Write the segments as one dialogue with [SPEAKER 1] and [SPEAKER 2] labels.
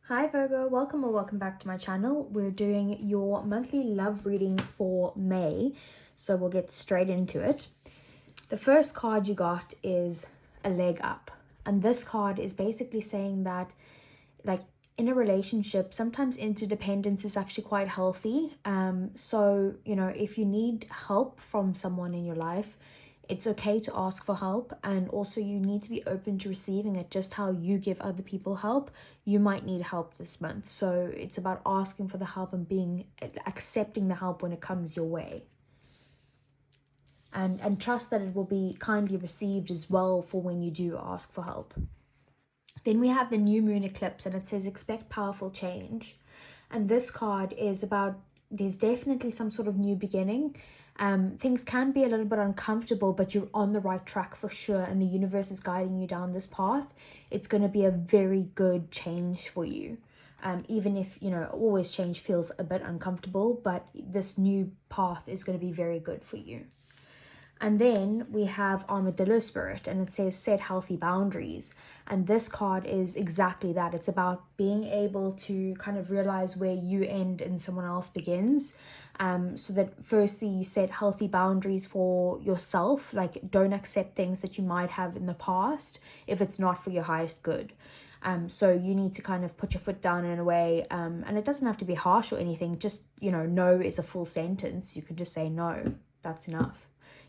[SPEAKER 1] Hi Virgo, welcome or welcome back to my channel. We're doing your monthly love reading for May, so we'll get straight into it. The first card you got is a leg up, and this card is basically saying that like in a relationship, sometimes interdependence is actually quite healthy. So if you need help from someone in your life, it's okay to ask for help, and also you need to be open to receiving it. Just how you give other people help, you might need help this month. So it's about asking for the help and accepting the help when it comes your way. And trust that it will be kindly received as well for when you do ask for help. Then we have the new moon eclipse, and it says expect powerful change. And this card is about, there's definitely some sort of new beginning. Things can be a little bit uncomfortable, but you're on the right track for sure, and the universe is guiding you down this path. It's going to be a very good change for you. Even if, always change feels a bit uncomfortable, but this new path is going to be very good for you. And then we have Armadillo Spirit, and it says set healthy boundaries. And this card is exactly that. It's about being able to kind of realize where you end and someone else begins. So that firstly, you set healthy boundaries for yourself. Like, don't accept things that you might have in the past if it's not for your highest good. So you need to kind of put your foot down in a way, and it doesn't have to be harsh or anything. Just, no is a full sentence. You can just say no. That's enough.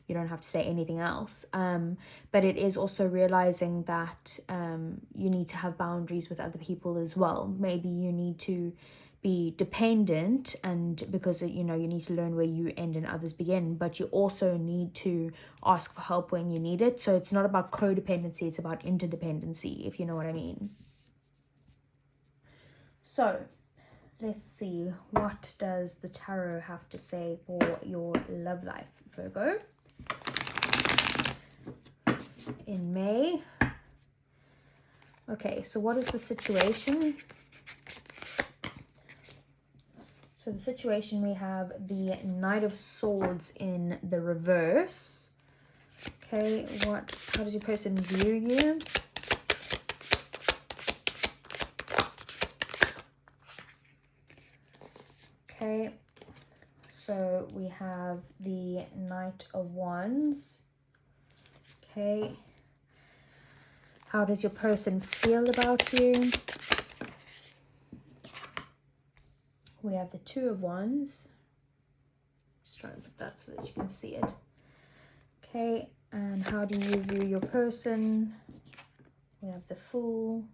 [SPEAKER 1] You don't have to say anything else. But it is also realizing that you need to have boundaries with other people as well. Maybe you need to be dependent, and because you need to learn where you end and others begin, but you also need to ask for help when you need it. So it's not about codependency, it's about interdependency, if you know what I mean. So let's see, what does the tarot have to say for your love life, Virgo, in May? Okay, so what is the situation? So the situation, we have the Knight of Swords in the reverse. Okay, how does your person view you? Okay, so we have the Knight of Wands. Okay, how does your person feel about you? We have the Two of Wands. Just trying to put that so that you can see it. Okay, and how do you view your person? We have the Fool.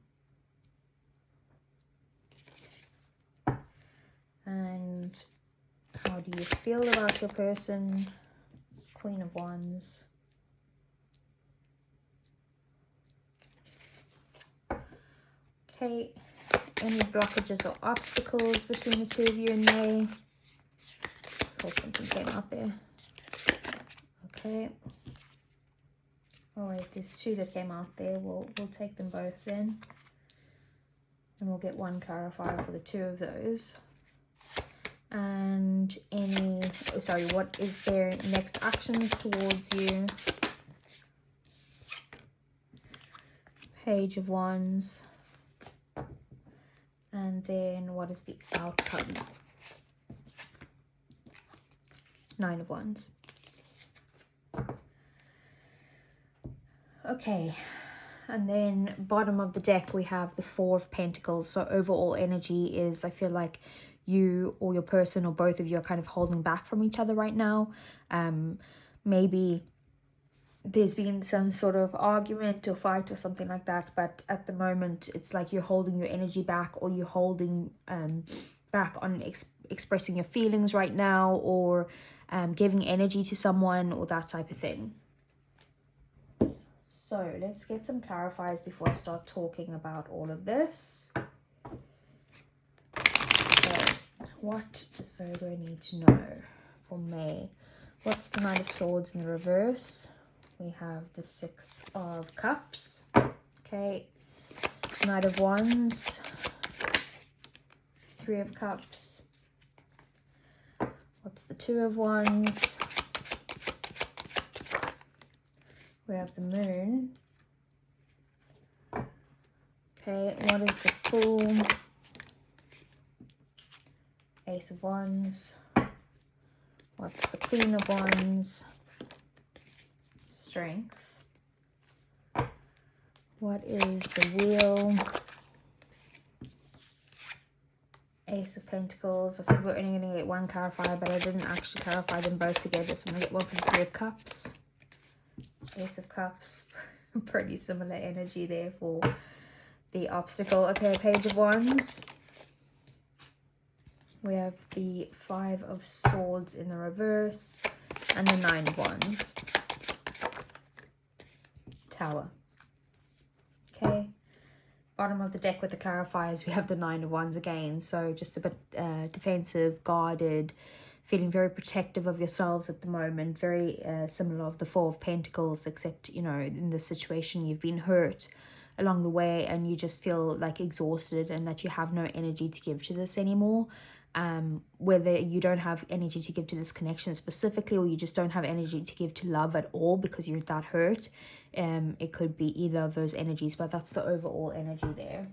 [SPEAKER 1] And how do you feel about your person? Queen of Wands. Okay, any blockages or obstacles between the two of you in May? Oh, something came out there. Okay. Oh wait, there's two that came out there. We'll take them both then. And we'll get one clarifier for the two of those. And what is their next actions towards you? Page of Wands. And then what is the outcome? Nine of Wands. Okay, and then bottom of the deck we have the Four of Pentacles. So overall energy is, I feel like you or your person or both of you are kind of holding back from each other right now. Maybe there's been some sort of argument or fight or something like that, but at the moment it's like you're holding your energy back, or you're holding back on expressing your feelings right now, or giving energy to someone, or that type of thing. So let's get some clarifiers before I start talking about all of this. So what does Virgo need to know for May? What's the Knight of Swords in the reverse? We have the Six of Cups. Okay, Knight of Wands, Three of Cups. What's the Two of Wands? We have the Moon. Okay, what is the Fool? Ace of Wands? What's the Queen of Wands? Strength. What is the Wheel? Ace of Pentacles. I said we're only going to get one clarifier, but I didn't actually clarify them both together, so I'm going to get one for the Three of Cups. Ace of Cups. Pretty similar energy there for the obstacle. Okay, Page of Wands. We have the Five of Swords in the reverse and the Nine of Wands. Tower. Okay. Bottom of the deck with the clarifiers, we have the Nine of Wands again. So just a bit defensive, guarded, feeling very protective of yourselves at the moment. Very similar of the Four of Pentacles, except, you know, in this situation you've been hurt along the way and you just feel like exhausted and that you have no energy to give to this anymore. Whether you don't have energy to give to this connection specifically, or you just don't have energy to give to love at all because you're that hurt. It could be either of those energies, but that's the overall energy there.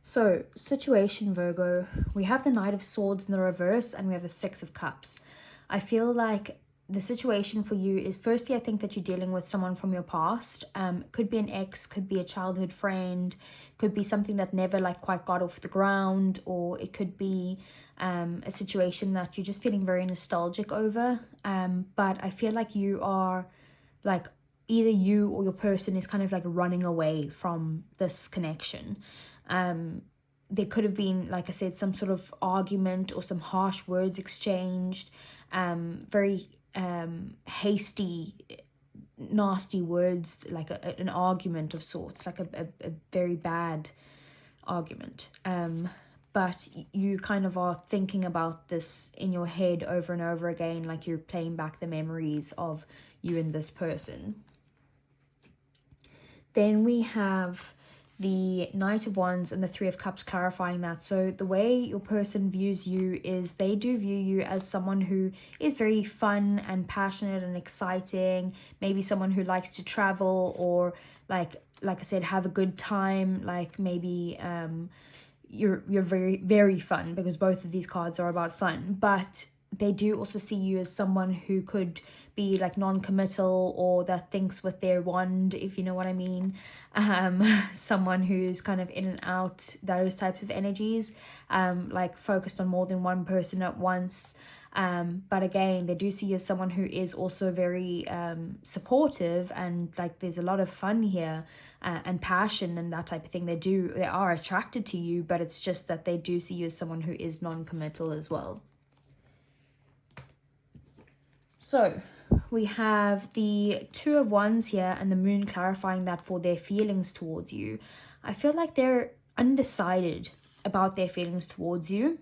[SPEAKER 1] So, situation, Virgo, we have the Knight of Swords in the reverse and we have the Six of Cups. I feel like the situation for you is, firstly, I think that you're dealing with someone from your past. Could be an ex, could be a childhood friend, could be something that never like quite got off the ground, or it could be a situation that you're just feeling very nostalgic over. But I feel like you are like, either you or your person is kind of like running away from this connection. There could have been, like I said, some sort of argument or some harsh words exchanged, very hasty, nasty words, like an argument of sorts, like a very bad argument. But you kind of are thinking about this in your head over and over again, like you're playing back the memories of you and this person. Then we have the Knight of Wands and the Three of Cups clarifying that. So the way your person views you is they do view you as someone who is very fun and passionate and exciting, maybe someone who likes to travel, or like I said, have a good time, like maybe you're very, very fun, because both of these cards are about fun. But they do also see you as someone who could be like non-committal, or that thinks with their wand, if you know what I mean. Someone who's kind of in and out, those types of energies, like focused on more than one person at once. But again, they do see you as someone who is also very supportive, and like there's a lot of fun here, and passion and that type of thing. They are attracted to you, but it's just that they do see you as someone who is non-committal as well. So we have the Two of Wands here and the Moon clarifying that for their feelings towards you. I feel like they're undecided about their feelings towards you.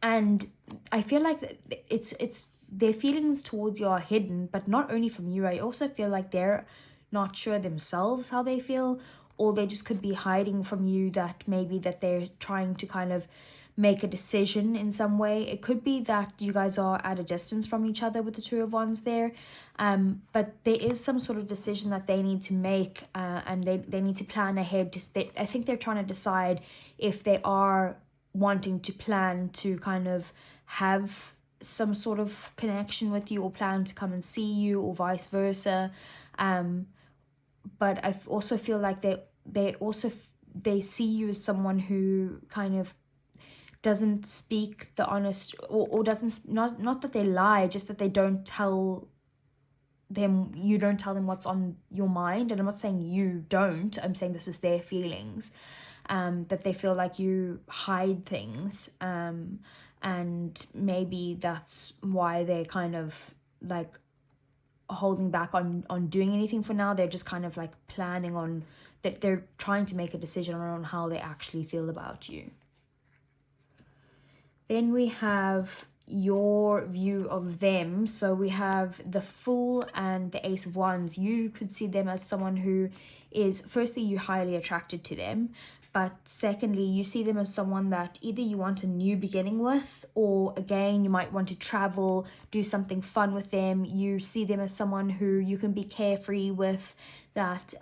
[SPEAKER 1] And I feel like it's their feelings towards you are hidden, but not only from you. I also feel like they're not sure themselves how they feel, or they just could be hiding from you that maybe that they're trying to kind of make a decision in some way. It could be that you guys are at a distance from each other with the Two of Wands there, but there is some sort of decision that they need to make, and they need to plan ahead. I think they're trying to decide if they are wanting to plan to kind of have some sort of connection with you, or plan to come and see you, or vice versa. But I also feel like they see you as someone who kind of doesn't speak the honest, or doesn't, not that they lie, just that they don't tell them, you don't tell them what's on your mind. And I'm not saying you don't, I'm saying this is their feelings, that they feel like you hide things, and maybe that's why they're kind of like holding back on doing anything for now. They're just kind of like planning on that, they're trying to make a decision on how they actually feel about you. Then we have your view of them. So we have the Fool and the Ace of Wands. You could see them as someone who is, firstly, you're highly attracted to them, but secondly, you see them as someone that either you want a new beginning with, or again, you might want to travel, do something fun with them. You see them as someone who you can be carefree with, that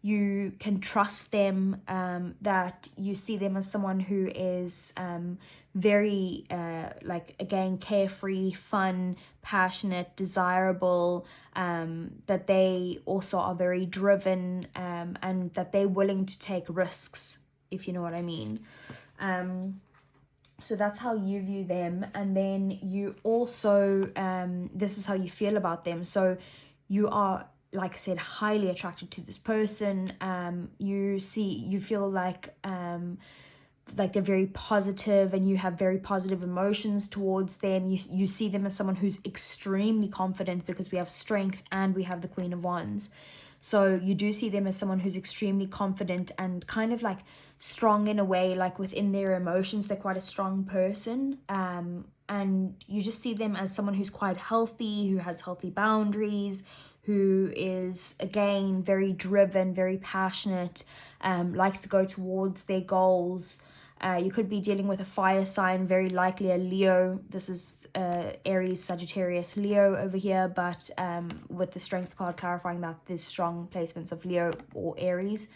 [SPEAKER 1] you can trust them, that you see them as someone who is very, like, again, carefree, fun, passionate, desirable, that they also are very driven, and that they're willing to take risks, if you know what I mean. So that's how you view them. And then you also, this is how you feel about them. So you are, like I said, highly attracted to this person. You feel like they're very positive, and you have very positive emotions towards them. You see them as someone who's extremely confident, because we have strength and we have the Queen of Wands. So you do see them as someone who's extremely confident and kind of like strong in a way, like within their emotions. They're quite a strong person. And you just see them as someone who's quite healthy, who has healthy boundaries, who is, again, very driven, very passionate, likes to go towards their goals. You could be dealing with a fire sign, very likely a Leo. This is Aries, Sagittarius, Leo over here, but with the strength card clarifying that there's strong placements of Leo or Aries.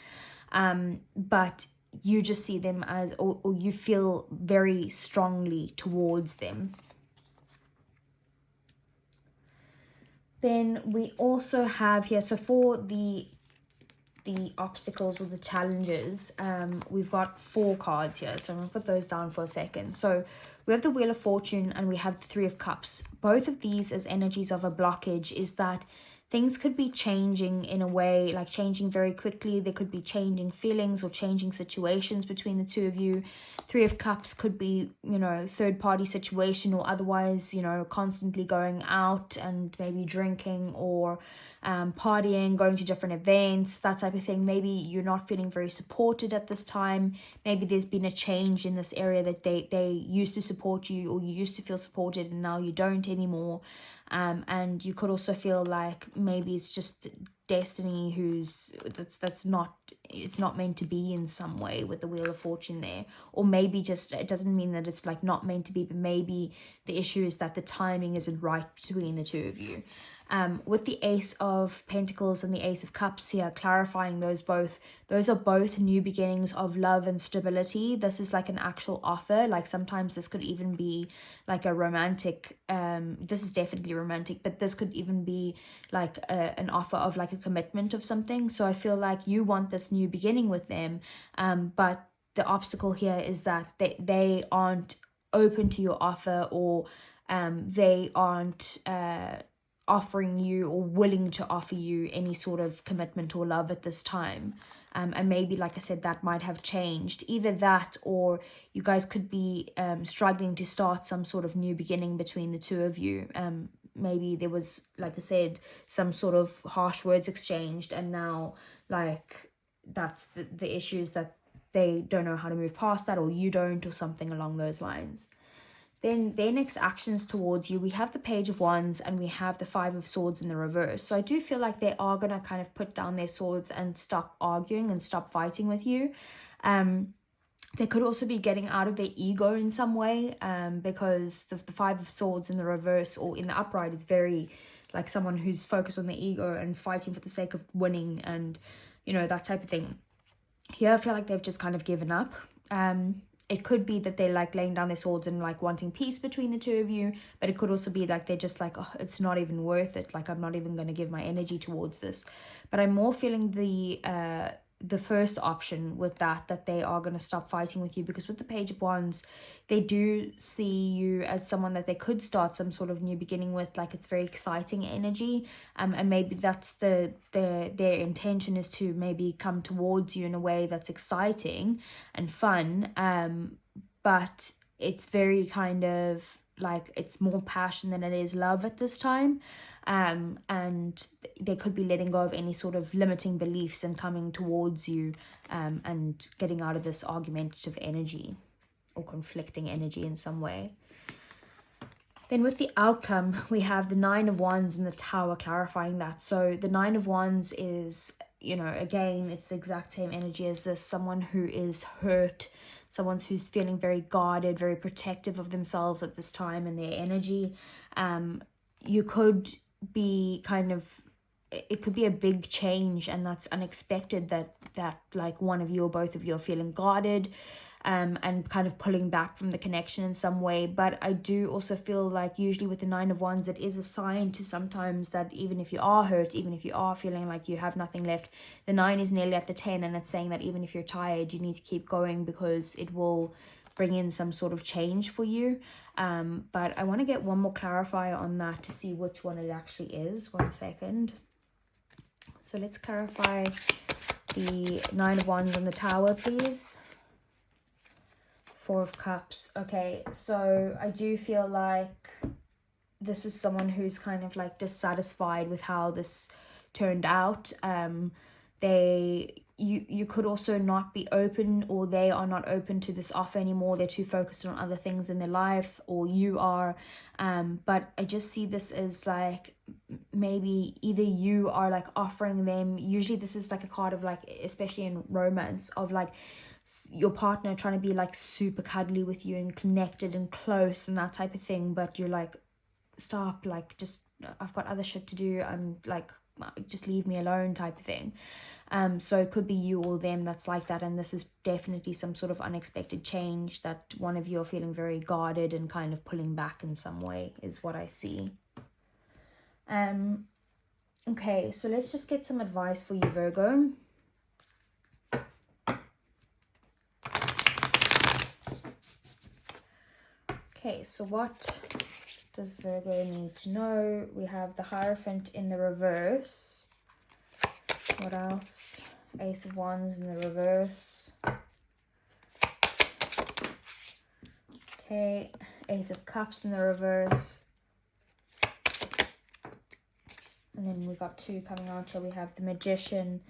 [SPEAKER 1] But you just see them as, or you feel very strongly towards them. Then we also have here, so for the obstacles or the challenges, we've got 4 cards here, so I'm gonna put those down for a second. So we have the Wheel of Fortune and we have the 3 of Cups. Both of these as energies of a blockage is that things could be changing in a way, like changing very quickly. There could be changing feelings or changing situations between the two of you. 3 of Cups could be, you know, third party situation, or otherwise, you know, constantly going out and maybe drinking or partying, going to different events, that type of thing. Maybe you're not feeling very supported at this time. Maybe there's been a change in this area, that they used to support you, or you used to feel supported and now you don't anymore. And you could also feel like maybe it's just destiny it's not meant to be in some way with the Wheel of Fortune there. Or maybe just, it doesn't mean that it's like not meant to be, but maybe the issue is that the timing isn't right between the two of you. With the Ace of Pentacles and the Ace of Cups here, clarifying those are both new beginnings of love and stability. This is like an actual offer. Like sometimes this could even be like a romantic, this is definitely romantic, but this could even be like an offer of like a commitment of something. So I feel like you want this new beginning with them, but the obstacle here is that they aren't open to your offer, or they aren't offering you or willing to offer you any sort of commitment or love at this time. And maybe, like I said, that might have changed. Either that, or you guys could be struggling to start some sort of new beginning between the two of you. Maybe there was, like I said, some sort of harsh words exchanged, and now like that's the issues, that they don't know how to move past that, or you don't, or something along those lines. Then their next actions towards you, we have the Page of Wands and we have the 5 of Swords in the reverse. So I do feel like they are going to kind of put down their swords and stop arguing and stop fighting with you. They could also be getting out of their ego in some way, because the 5 of Swords in the reverse or in the upright is very like someone who's focused on their ego and fighting for the sake of winning, and, you know, that type of thing. Here I feel like they've just kind of given up. It could be that they're like laying down their swords and like wanting peace between the two of you, but it could also be like they're just like, oh, it's not even worth it, like I'm not even going to give my energy towards this. But I'm more feeling the first option with that they are going to stop fighting with you, because with the Page of Wands, they do see you as someone that they could start some sort of new beginning with. Like it's very exciting energy, and maybe that's their intention, is to maybe come towards you in a way that's exciting and fun, but it's very kind of like it's more passion than it is love at this time. And they could be letting go of any sort of limiting beliefs and coming towards you, and getting out of this argumentative energy or conflicting energy in some way. Then with the outcome, we have the 9 of Wands and the Tower, clarifying that. So the 9 of Wands is, you know, again, it's the exact same energy as this. Someone who is hurt, someone who's feeling very guarded, very protective of themselves at this time and their energy. You could be kind of it could be a big change, and that's unexpected, that like one of you or both of you are feeling guarded, and kind of pulling back from the connection in some way. But I do also feel like usually with the Nine of Wands, it is a sign to sometimes that even if you are hurt, even if you are feeling like you have nothing left, the 9 is nearly at the 10, and it's saying that even if you're tired, you need to keep going because it will bring in some sort of change for you. But I want to get one more clarifier on that to see which one it actually is. 1 second. So let's clarify the 9 of Wands on the Tower, please. 4 of Cups. Okay, so I do feel like this is someone who's kind of like dissatisfied with how this turned out. You could also not be open, or they are not open to this offer anymore. They're too focused on other things in their life, or you are. But I just see this as like maybe either you are like offering them, usually this is like a card of like, especially in romance, of like your partner trying to be like super cuddly with you and connected and close and that type of thing, but you're like, stop, like, just, I've got other shit to do, I'm like, just leave me alone type of thing. So it could be you or them that's like that, and this is definitely some sort of unexpected change that one of you are feeling very guarded and kind of pulling back in some way, is what I see. Okay, so let's just get some advice for you, Virgo. Okay, so what does Virgo need to know? We have the Hierophant in the reverse. What else? Ace of Wands in the reverse. Okay, Ace of Cups in the reverse. And then we got 2 coming out here. We have the Magician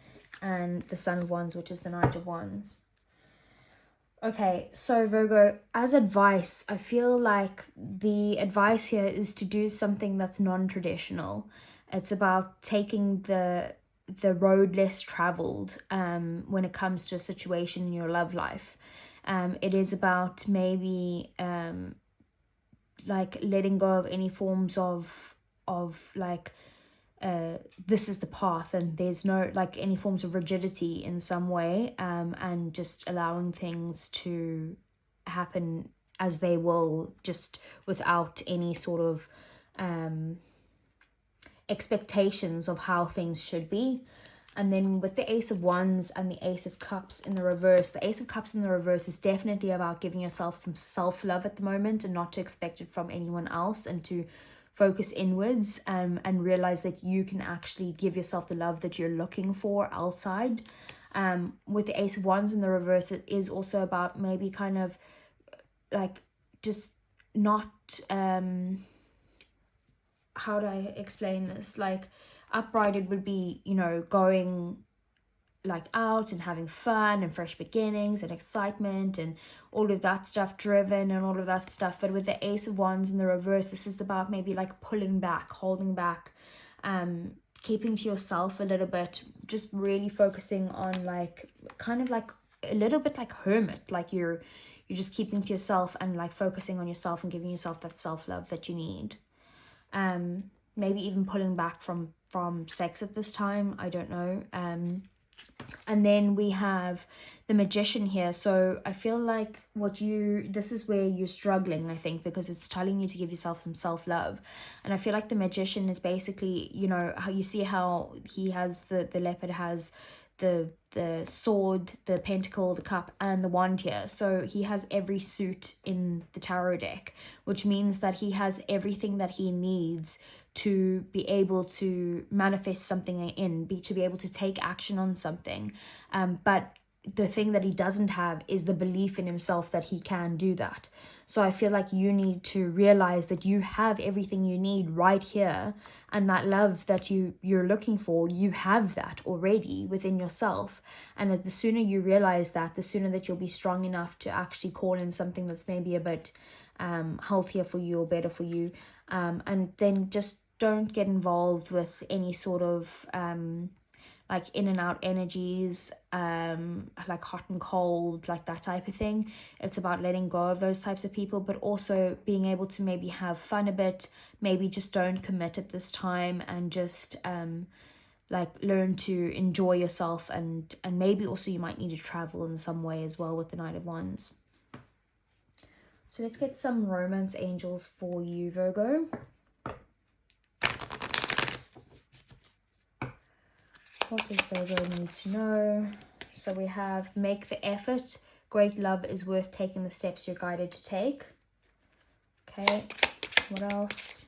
[SPEAKER 1] and the Sun of Wands, which is the Knight of Wands. Okay, so Virgo, as advice, I feel like the advice here is to do something that's non-traditional. It's about taking the road less traveled when it comes to a situation in your love life. It is about maybe like letting go of any forms of like this is the path and there's no like any forms of rigidity in some way, and just allowing things to happen as they will, just without any sort of expectations of how things should be. And then with the Ace of Wands and the Ace of Cups in the reverse, the Ace of Cups in the reverse is definitely about giving yourself some self-love at the moment, and not to expect it from anyone else, and to focus inwards, and realize that you can actually give yourself the love that you're looking for outside. With the Ace of Wands in the reverse, it is also about maybe kind of like just not how do I explain this? Like, upright, it would be, you know, going like out and having fun and fresh beginnings and excitement and all of that stuff, driven and all of that stuff. But with the Ace of Wands in the reverse, this is about maybe like pulling back, holding back, keeping to yourself a little bit, just really focusing on like kind of like a little bit like hermit, like you're just keeping to yourself and like focusing on yourself and giving yourself that self-love that you need. Maybe even pulling back from sex at this time, I don't know. And then we have the Magician here. So I feel like this is where you're struggling, I think, because it's telling you to give yourself some self-love. And I feel like the Magician is basically, you know, how you see how he has the leopard has the sword, the pentacle, the cup, and the wand here. So he has every suit in the tarot deck, which means that he has everything that he needs to be able to manifest something to be able to take action on something. But the thing that he doesn't have is the belief in himself that he can do that. So I feel like you need to realize that you have everything you need right here, and that love that you're looking for, you have that already within yourself. And the sooner you realize that, the sooner that you'll be strong enough to actually call in something that's maybe a bit healthier for you or better for you. And then just don't get involved with any sort of like in and out energies, like hot and cold, like that type of thing. It's about letting go of those types of people, but also being able to maybe have fun a bit, maybe just don't commit at this time, and just like learn to enjoy yourself, and maybe also you might need to travel in some way as well with the Knight of Wands. So let's get some romance angels for you, Virgo. What does Virgo need to know? So we have make the effort. Great love is worth taking the steps you're guided to take. Okay, what else?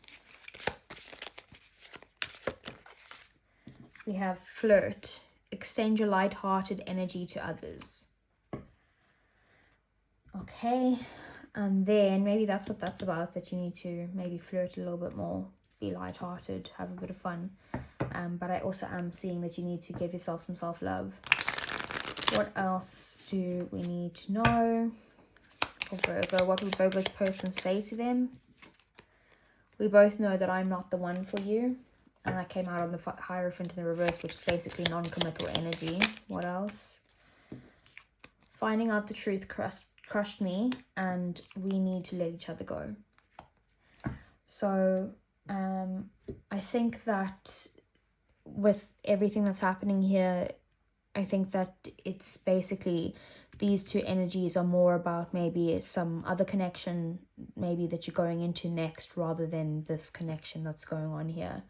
[SPEAKER 1] We have flirt. Extend your light-hearted energy to others. Okay, and then maybe that's what that's about, that you need to maybe flirt a little bit more, be light-hearted, have a bit of fun. But I also am seeing that you need to give yourself some self-love. What else do we need to know for Virgo? What will Virgo's person say to them? We both know that I'm not the one for you. And I came out on the Hierophant in the reverse, which is basically non-committal energy. What else? Finding out the truth crushed me, and we need to let each other go. So I think that with everything that's happening here, I think that it's basically these two energies are more about maybe some other connection, maybe that you're going into next, rather than this connection that's going on here.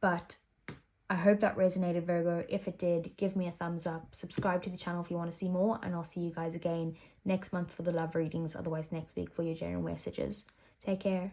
[SPEAKER 1] But I hope that resonated, Virgo. If it did, give me a thumbs up, subscribe to the channel if you want to see more, and I'll see you guys again next month for the love readings, otherwise next week for your general messages. Take care.